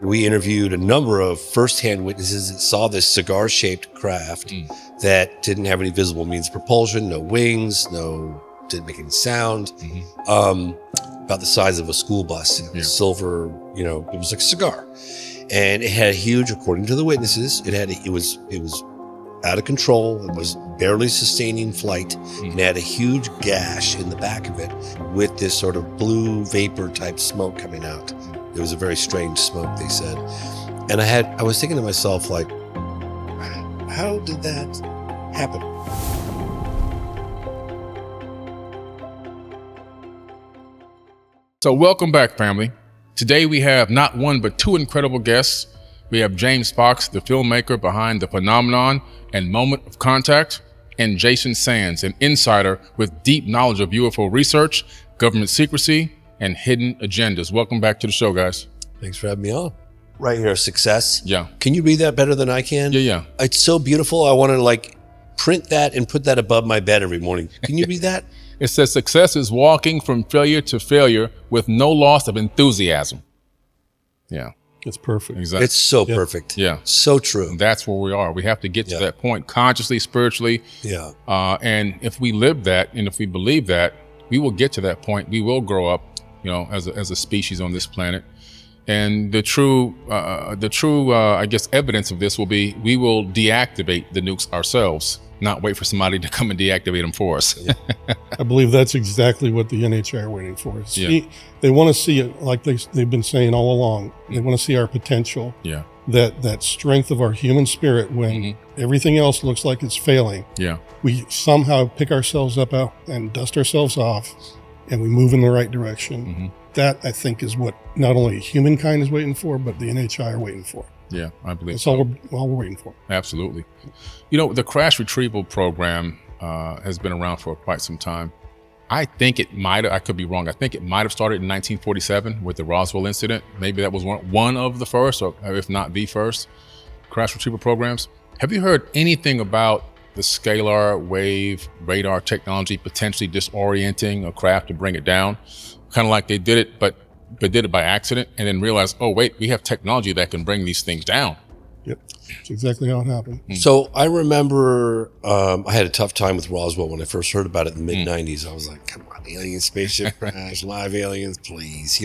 We interviewed a number of firsthand witnesses that saw this cigar-shaped craft that didn't have any visible means of propulsion, no wings, didn't make any sound, about the size of a school bus, silver, it was like a cigar. And it had a huge, according to the witnesses, it was out of control. It was barely sustaining flight. And it had a huge gash in the back of it with this sort of blue vapor type smoke coming out. It was a very strange smoke, they said. And I was thinking to myself, like, how did that happen? So welcome back, family. Today we have not one but two incredible guests. We have James Fox, the filmmaker behind The Phenomenon and Moment of Contact, and Jason Sands, an insider with deep knowledge of UFO research, government secrecy, and hidden agendas. Welcome back to the show, guys. Thanks for having me on. Right here, success. Yeah. Can you read that better than I can? Yeah. It's so beautiful. I want to print that and put that above my bed every morning. Can you read that? It says success is walking from failure to failure with no loss of enthusiasm. Yeah. It's perfect. Exactly. It's so perfect. Yeah. So true. And that's where we are. We have to get to that point consciously, spiritually. Yeah. And if we live that, and if we believe that, we will get to that point. We will grow up, as a species on this planet. And the true, I guess, evidence of this will be we will deactivate the nukes ourselves, not wait for somebody to come and deactivate them for us. Yeah. I believe that's exactly what the NHI are waiting for. They want to see it, like they've been saying all along. They want to see our potential. Yeah. That strength of our human spirit when everything else looks like it's failing. Yeah. We somehow pick ourselves up out and dust ourselves off, and we move in the right direction. That, I think, is what not only humankind is waiting for, but the NHI are waiting for. Yeah, I believe that's all we're waiting for. Absolutely. The crash retrieval program has been around for quite some time. I think I could be wrong. I think it might have started in 1947 with the Roswell incident. Maybe that was one of the first, or if not the first, crash retrieval programs. Have you heard anything about the scalar wave radar technology potentially disorienting a craft to bring it down? Kind of like they did it, but did it by accident and then realized, oh, wait, we have technology that can bring these things down. Yep. That's exactly how it happened. So I remember I had a tough time with Roswell when I first heard about it in the mid-90s. I was like, come on, alien spaceship crash, live aliens, please,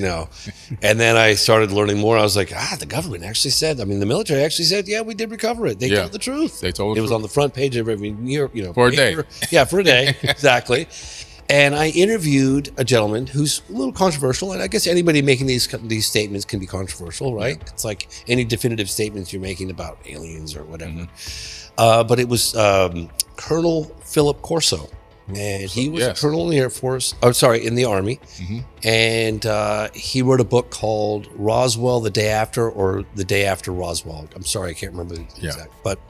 And then I started learning more. I was like, the government actually said, the military actually said, yeah, we did recover it. They told the truth. They told the truth. It was on the front page of every year, For a day. Yeah, for a day, exactly. And I interviewed a gentleman who's a little controversial, and I guess anybody making these statements can be controversial, right? It's like any definitive statements you're making about aliens or whatever. But it was Colonel Philip Corso, and he was a colonel in the Air Force. In the Army, and he wrote a book called Roswell: The Day After, or The Day After Roswell. I'm sorry, I can't remember the exact, but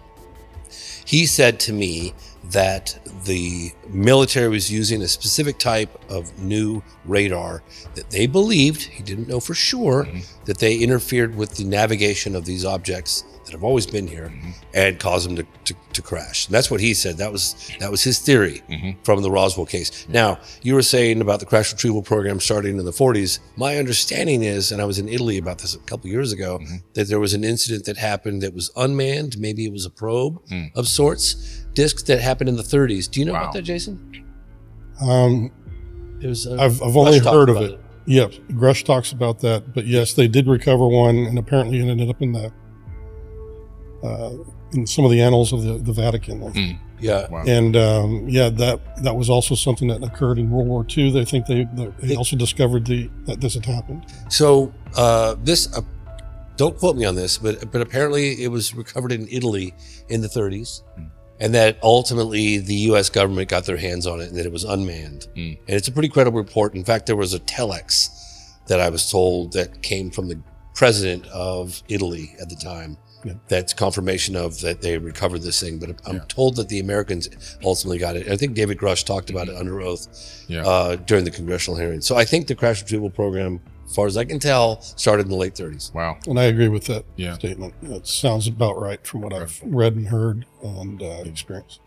he said to me that the military was using a specific type of new radar that they believed, he didn't know for sure, that they interfered with the navigation of these objects that have always been here and caused them to crash. And that's what he said. That was his theory from the Roswell case. Now, you were saying about the crash retrieval program starting in the 40s. My understanding is, and I was in Italy about this a couple years ago, that there was an incident that happened that was unmanned. Maybe it was a probe of sorts, discs that happened in the 30s. Do you know about that, Jason? I've only heard of it. Yeah, Grush talks about that. But yes, they did recover one, and apparently it ended up in some of the annals of the Vatican. Yeah. Wow. And that was also something that occurred in World War II. They think they also discovered that this had happened. So this, don't quote me on this, but apparently it was recovered in Italy in the 30s. And that ultimately the U.S. government got their hands on it and that it was unmanned. And it's a pretty credible report. In fact, there was a telex that I was told that came from the president of Italy at the time. That's confirmation of that they recovered this thing. But I'm told that the Americans ultimately got it. I think David Grush talked about it under oath during the congressional hearing. So I think the crash retrieval program, as far as I can tell, started in the late 30s. Wow. And I agree with that statement. It sounds about right from what I've read and heard and experienced.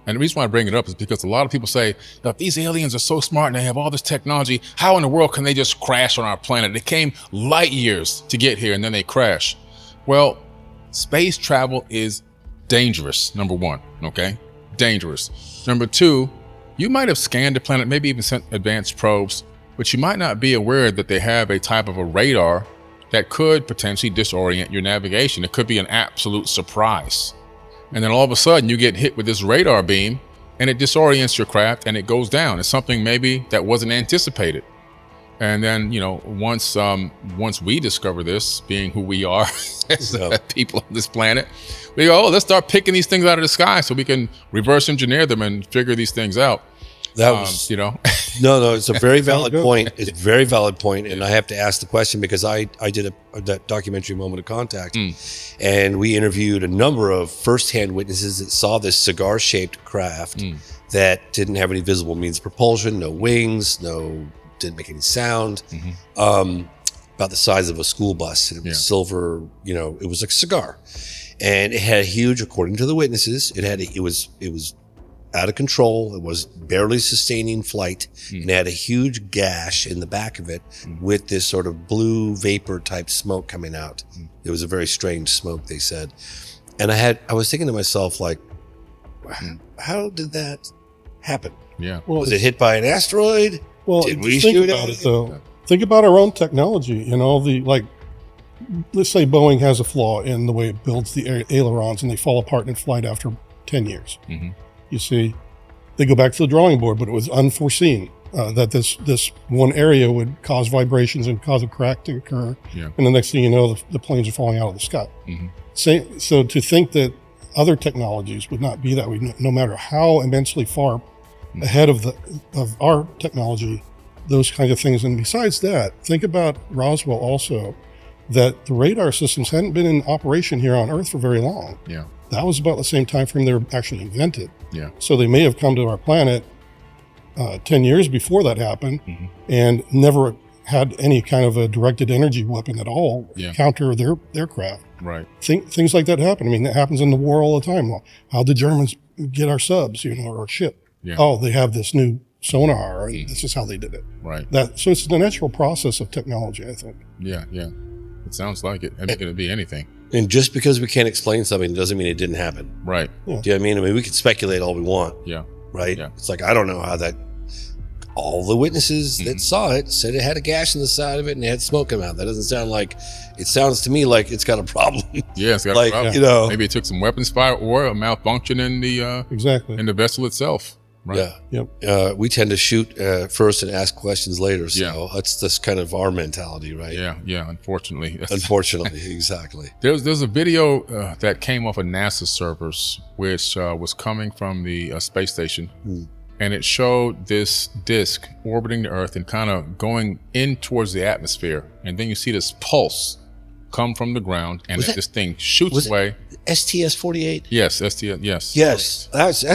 And the reason why I bring it up is because a lot of people say that these aliens are so smart and they have all this technology. How in the world can they just crash on our planet? They came light years to get here and then they crash. Well, space travel is dangerous, number one, okay? Dangerous. Number two, you might have scanned the planet, maybe even sent advanced probes, but you might not be aware that they have a type of a radar that could potentially disorient your navigation. It could be an absolute surprise. And then all of a sudden you get hit with this radar beam and it disorients your craft and it goes down. It's something maybe that wasn't anticipated. And then, you know, once we discover this, being who we are as people on this planet, we go, oh, let's start picking these things out of the sky so we can reverse engineer them and figure these things out. That was, you know, no, it's a very valid point. It's a very valid point. And I have to ask the question because I did that documentary Moment of Contact, and we interviewed a number of firsthand witnesses that saw this cigar-shaped craft that didn't have any visible means of propulsion, no wings, didn't make any sound, about the size of a school bus. And it was silver, you know, it was like a cigar. And it had a huge, according to the witnesses, it was out of control. It was barely sustaining flight, and it had a huge gash in the back of it with this sort of blue vapor type smoke coming out. It was a very strange smoke, they said. And I was thinking to myself, like, how did that happen? Yeah. Well, was it hit by an asteroid? Well, Did we think shoot about it? it though. Think about our own technology. You know, let's say Boeing has a flaw in the way it builds the ailerons, and they fall apart in flight after 10 years. You see, they go back to the drawing board, but it was unforeseen that this one area would cause vibrations and cause a crack to occur. Yeah. And the next thing you know, the planes are falling out of the sky. So to think that other technologies would not be that way, no matter how immensely far ahead of our technology, those kinds of things. And besides that, think about Roswell also, that the radar systems hadn't been in operation here on Earth for very long. Yeah. That was about the same time frame they were actually invented. Yeah. So they may have come to our planet 10 years before that happened and never had any kind of a directed energy weapon at all counter their craft. Right. Things like that happen. I mean, that happens in the war all the time. Well, how did Germans get our subs, you know, or ship? Yeah. Oh, they have this new sonar, and this is how they did it. Right. So it's the natural process of technology, I think. Yeah. Yeah. It sounds like it. It could be anything. And just because we can't explain something doesn't mean it didn't happen. Right. Yeah. Do you know what I mean? I mean, we can speculate all we want. Yeah. Right? Yeah. It's like, I don't know how that, all the witnesses that saw it said it had a gash in the side of it and it had smoke come out. That doesn't sound like, it sounds to me like it's got a problem. Yeah, it's got like, a problem. you know. Maybe it took some weapons fire or a malfunction in the Exactly. in the vessel itself. Right. Yeah. Yep. We tend to shoot first and ask questions later. So Yeah. that's just kind of our mentality, right? Yeah. Yeah. Unfortunately. Unfortunately, exactly. There's a video that came off of NASA servers, which was coming from the space station. And it showed this disk orbiting the Earth and kind of going in towards the atmosphere. And then you see this pulse come from the ground, and this thing shoots away. STS-48? Yes, STS, yes. Yes.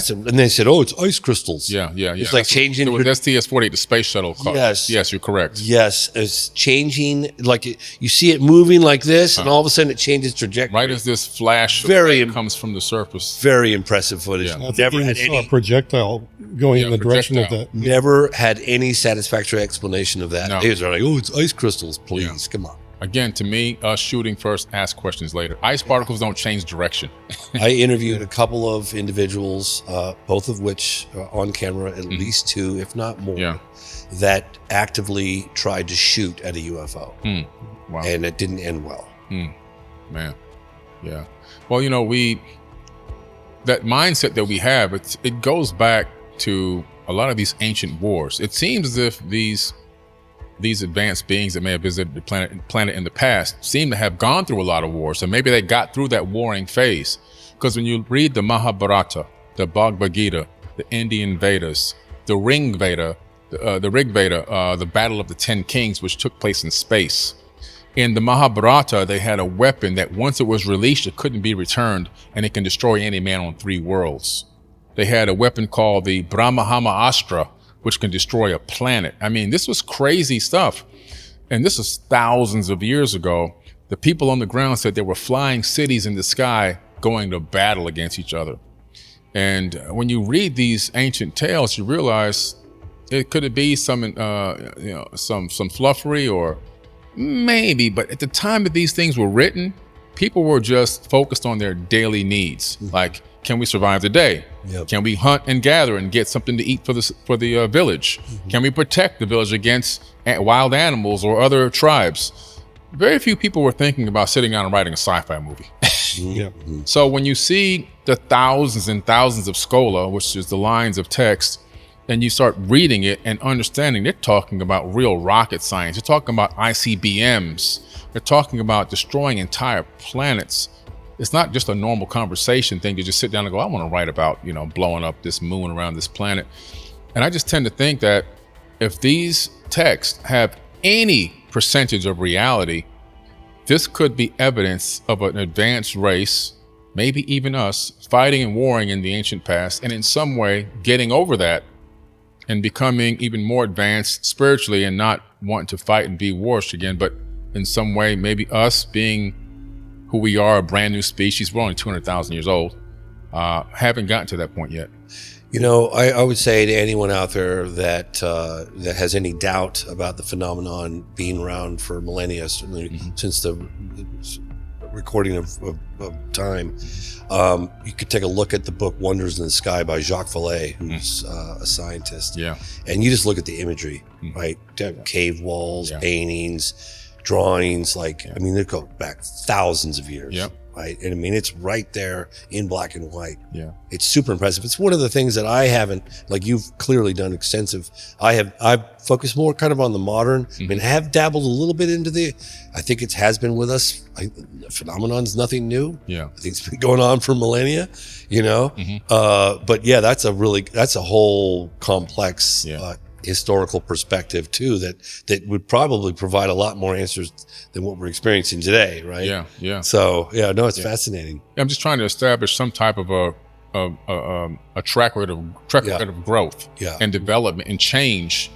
And they said, oh, it's ice crystals. Yeah. It's like changing. It was STS-48, the space shuttle. Yes. Yes, you're correct. Yes. It's changing, like you see it moving like this, and all of a sudden it changes trajectory. Right as this flash comes from the surface. Very impressive footage. Yeah. I think Never you had saw any. a projectile going in the direction of projectile. that. Never had any satisfactory explanation of that. No. They were like, oh, it's ice crystals. Please, come on. Again, to me, us shooting first, ask questions later. Ice particles don't change direction. I interviewed a couple of individuals, both of which on camera, at least two, if not more, that actively tried to shoot at a UFO. Wow. And it didn't end well. Man. Yeah. Well, you know, that mindset that we have, it goes back to a lot of these ancient wars. It seems as if these advanced beings that may have visited the planet in the past seem to have gone through a lot of wars. So maybe they got through that warring phase. Because when you read the Mahabharata, the Bhagavad Gita, the Indian Vedas, the Rig Veda, the Battle of the 10 Kings, which took place in space. In the Mahabharata, they had a weapon that once it was released, it couldn't be returned, and it can destroy any man on 3 worlds. They had a weapon called the Brahmahama Astra, which can destroy a planet. I mean, this was crazy stuff. And this is thousands of years ago. The people on the ground said there were flying cities in the sky going to battle against each other. And when you read these ancient tales, you realize could it be some fluffery or maybe, but at the time that these things were written, people were just focused on their daily needs. Like, can we survive the day? Yep. Can we hunt and gather and get something to eat for the village? Can we protect the village against wild animals or other tribes? Very few people were thinking about sitting down and writing a sci-fi movie. So when you see the thousands and thousands of schola, which is the lines of text, and you start reading it and understanding, they're talking about real rocket science. They're talking about ICBMs. They're talking about destroying entire planets. It's not just a normal conversation thing to just sit down and go, I want to write about, blowing up this moon around this planet. And I just tend to think that if these texts have any percentage of reality, this could be evidence of an advanced race, maybe even us, fighting and warring in the ancient past, and in some way getting over that and becoming even more advanced spiritually and not wanting to fight and be wars again, but in some way, maybe us being who we are, a brand new species. We're only 200,000 years old. Haven't gotten to that point yet. I would say to anyone out there that has any doubt about the phenomenon being around for millennia, certainly since the recording of time, you could take a look at the book Wonders in the Sky by Jacques Vallée, who's a scientist. Yeah. And you just look at the imagery, right? Cave walls, paintings, drawings, they go back thousands of years. Yep. Right. And it's right there in black and white. Yeah. It's super impressive. It's one of the things that I haven't, you've clearly done extensive. I've focused more kind of on the modern. Have dabbled a little bit into I think it has been with us. The phenomenon's nothing new. Yeah. I think it's been going on for millennia, but yeah, that's a whole complex, historical perspective too, that would probably provide a lot more answers than what we're experiencing today, right? Yeah. So it's fascinating. I'm just trying to establish some type of a track record of growth and development and change,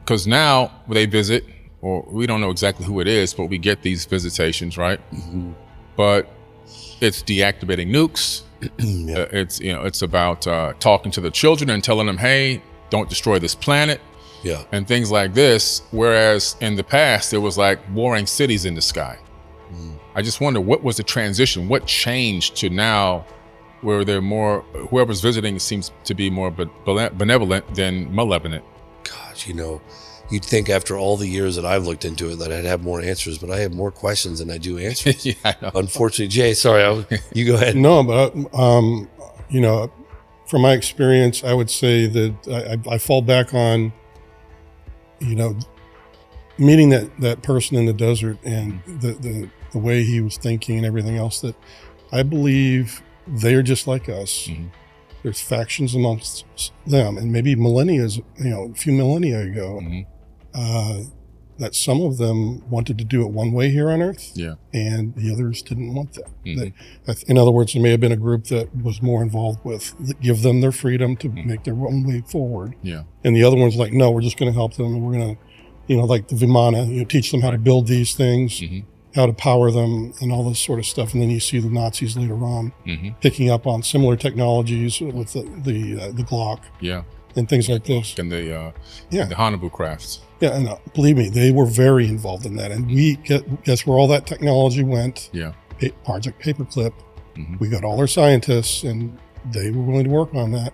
because now they visit, or we don't know exactly who it is, but we get these visitations, right? But it's deactivating nukes. It's about talking to the children and telling them, hey, don't destroy this planet, and things like this. Whereas in the past, there was warring cities in the sky. I just wonder, what was the transition? What changed to now where they're more, whoever's visiting seems to be more benevolent than malevolent? Gosh, you'd think after all the years that I've looked into it that I'd have more answers, but I have more questions than I do answers. I know. Unfortunately, Jay, sorry, you go ahead. No, but from my experience, I would say that I fall back on, meeting that person in the desert and the way he was thinking and everything else, that I believe they're just like us. There's factions amongst them, and maybe a few millennia ago, that some of them wanted to do it one way here on Earth, and the others didn't want that. In other words, there may have been a group that was more involved with give them their freedom to make their own way forward, and the other one's like, no, we're just going to help them, and we're going to, like the Vimana, teach them how to build these things, how to power them, and all this sort of stuff. And then you see the Nazis later on picking up on similar technologies with the Glock, and things like this, and the Hanabu crafts. Yeah, and believe me, they were very involved in that. And we guess where all that technology went? Project Paperclip. We got all our scientists, and they were willing to work on that.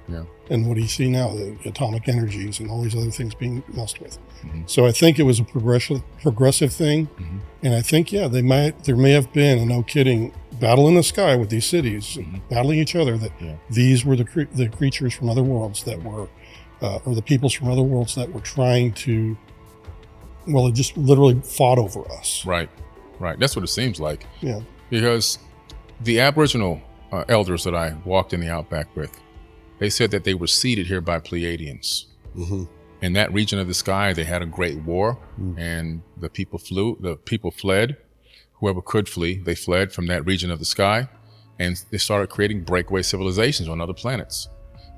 And what do you see now? The atomic energies and all these other things being messed with. So I think it was a progressive thing. And I think, there may have been, and no kidding, battle in the sky with these cities, battling each other, that these were the creatures from other worlds that were, or the peoples from other worlds that were trying to, it just literally fought over us. Right. That's what it seems like. Yeah. Because the Aboriginal elders that I walked in the outback with, they said that they were seeded here by Pleiadians. In that region of the sky, they had a great war, and the people fled. Whoever could flee, they fled from that region of the sky, and they started creating breakaway civilizations on other planets.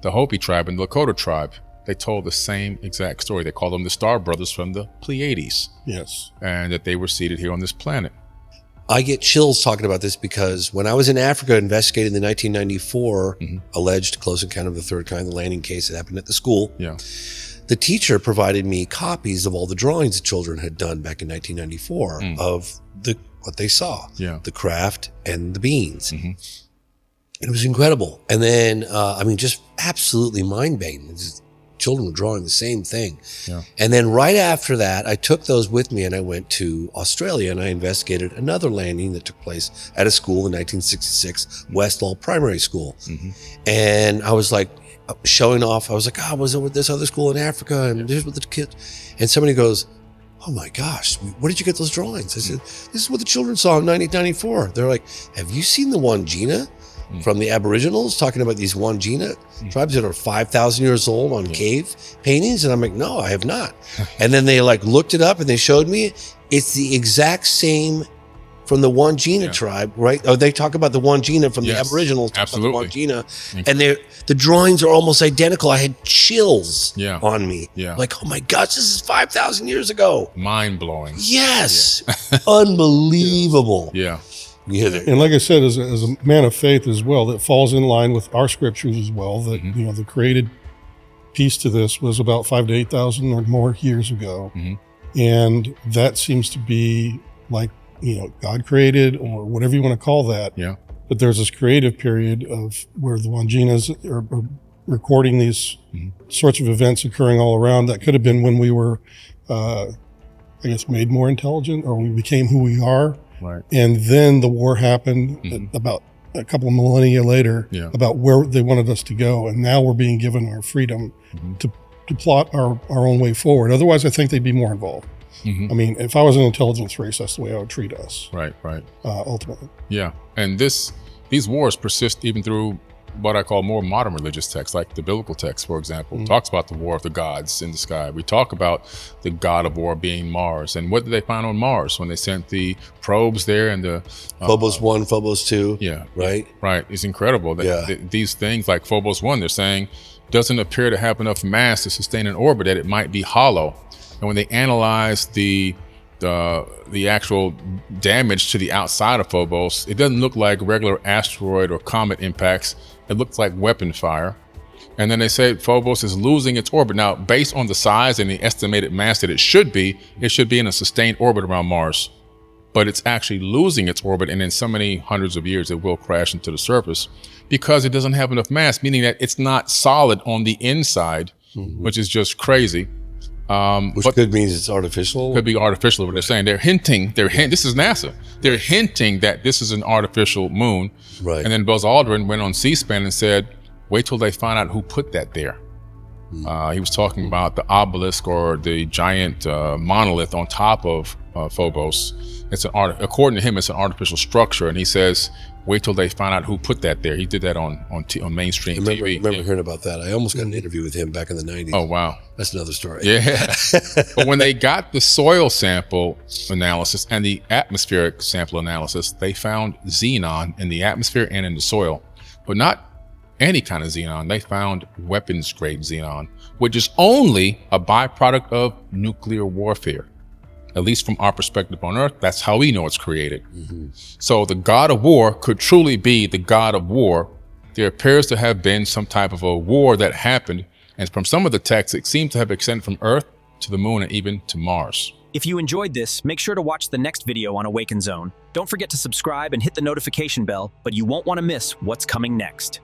The Hopi tribe and the Lakota tribe, they told the same exact story. They called them the Star Brothers from the Pleiades. Yes. And that they were seated here on this planet. I get chills talking about this because when I was in Africa investigating the 1994 alleged close encounter of the third kind, the landing case that happened at the school, the teacher provided me copies of all the drawings the children had done back in 1994 of what they saw, the craft and the beings. It was incredible. And then, I mean, just absolutely mind-bending. Children were drawing the same thing. And then right after that, I took those with me and I went to Australia and I investigated another landing that took place at a school in 1966, Westall Primary School. And I was like showing off. I was like, I was over at this other school in Africa and here's what the kids, and somebody goes, oh my gosh, where did you get those drawings? I said, this is what the children saw in 1994. They're like, have you seen the Wandjina from the Aboriginals, talking about these Wandjina tribes that are 5,000 years old on cave paintings? And I'm like, no, I have not. And then they like looked it up and they showed me it's the exact same from the Wandjina tribe, right? Oh, they talk about the Wandjina from the Aboriginals. Absolutely. About the Wandjina. And the drawings are almost identical. I had chills on me. Like, oh my gosh, this is 5,000 years ago. Mind blowing. Yes. Unbelievable. And like I said, as a man of faith as well, that falls in line with our scriptures as well, that, you know, the created piece to this was about 5,000 to 8,000 or more years ago. And that seems to be like, you know, God created or whatever you want to call that. But there's this creative period of where the Wandjinas are recording these sorts of events occurring all around. That could have been when we were, I guess, made more intelligent, or we became who we are. And then the war happened about a couple of millennia later about where they wanted us to go. And now we're being given our freedom to plot our own way forward. Otherwise, I think they'd be more involved. I mean, if I was an intelligence race, that's the way I would treat us. Ultimately. And these wars persist even through what I call more modern religious texts, like the biblical text, for example, talks about the war of the gods in the sky. We talk about the god of war being Mars. And what did they find on Mars when they sent the probes there and the Phobos 1, Phobos 2. Right. It's incredible. These things like Phobos 1, they're saying, doesn't appear to have enough mass to sustain an orbit, that it might be hollow. And when they analyze the actual damage to the outside of Phobos, it doesn't look like regular asteroid or comet impacts. It looks like weapon fire. And then they say Phobos is losing its orbit. Now, based on the size and the estimated mass that it should be in a sustained orbit around Mars. But it's actually losing its orbit, and in so many hundreds of years, it will crash into the surface because it doesn't have enough mass, meaning that it's not solid on the inside, which is just crazy. Which could mean it's artificial. Could be artificial. What they're saying, this is NASA. They're hinting that this is an artificial moon. And then Buzz Aldrin went on C-SPAN and said, wait till they find out who put that there. He was talking about the obelisk or the giant monolith on top of Phobos. According to him, it's an artificial structure, and he says, wait till they find out who put that there. He did that on mainstream TV. I remember hearing about that. I almost got an interview with him back in the 90s. Oh, wow. That's another story. But when they got the soil sample analysis and the atmospheric sample analysis, they found xenon in the atmosphere and in the soil, but not any kind of xenon. They found weapons grade xenon, which is only a byproduct of nuclear warfare. At least from our perspective on Earth, that's how we know it's created. So the god of war could truly be the god of war. There appears to have been some type of a war that happened, and from some of the texts, it seems to have extended from Earth to the moon and even to Mars. If you enjoyed this, make sure to watch the next video on AwakenZone. Don't forget to subscribe and hit the notification bell, but you won't want to miss what's coming next.